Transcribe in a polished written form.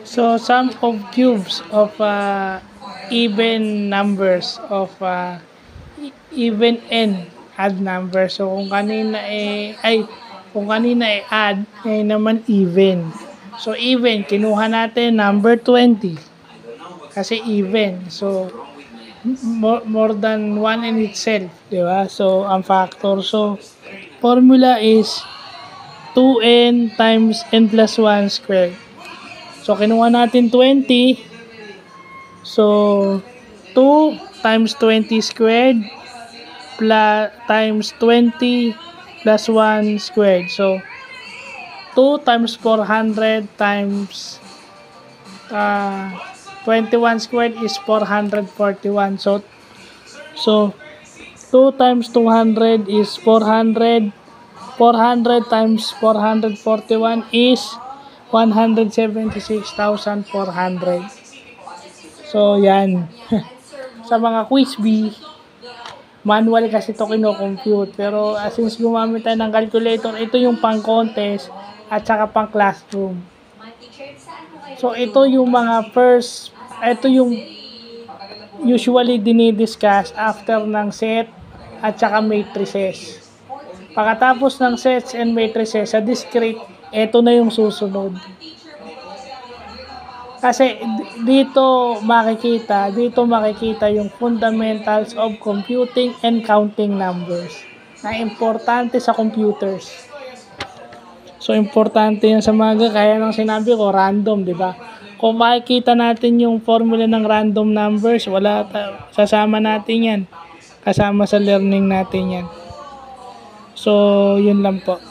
So, sum of cubes of even numbers of even n odd numbers. So, kung kanina add, ngayon naman even. So, even, kinuha natin number 20. Kasi even. So, more than 1 in itself. Diba? So, ang factor. So, formula is 2n times n plus 1 squared. So, kinuha natin 20. So, 2 times 20 squared plus times 20 plus 1 squared. So, 2 times 400 times 21 squared is 441. So 2 times 200 is 400. 400 times 441 is 176,400. So, yan. Sa mga quiz B, manual kasi ito kino-compute. Pero since gumamit tayo ng calculator, ito yung pang-contest at saka pang-classroom. So, ito yung usually dinidiscuss after ng set at saka matrices. Pagkatapos ng sets and matrices sa discrete, ito na yung susunod. Kasi dito makikita yung fundamentals of computing and counting numbers na importante sa computers. So, importante yan sa mga, kaya nang sinabi ko, random, di ba? Kung makikita natin yung formula ng random numbers, sasama natin yan. Kasama sa learning natin yan. So, yun lang po.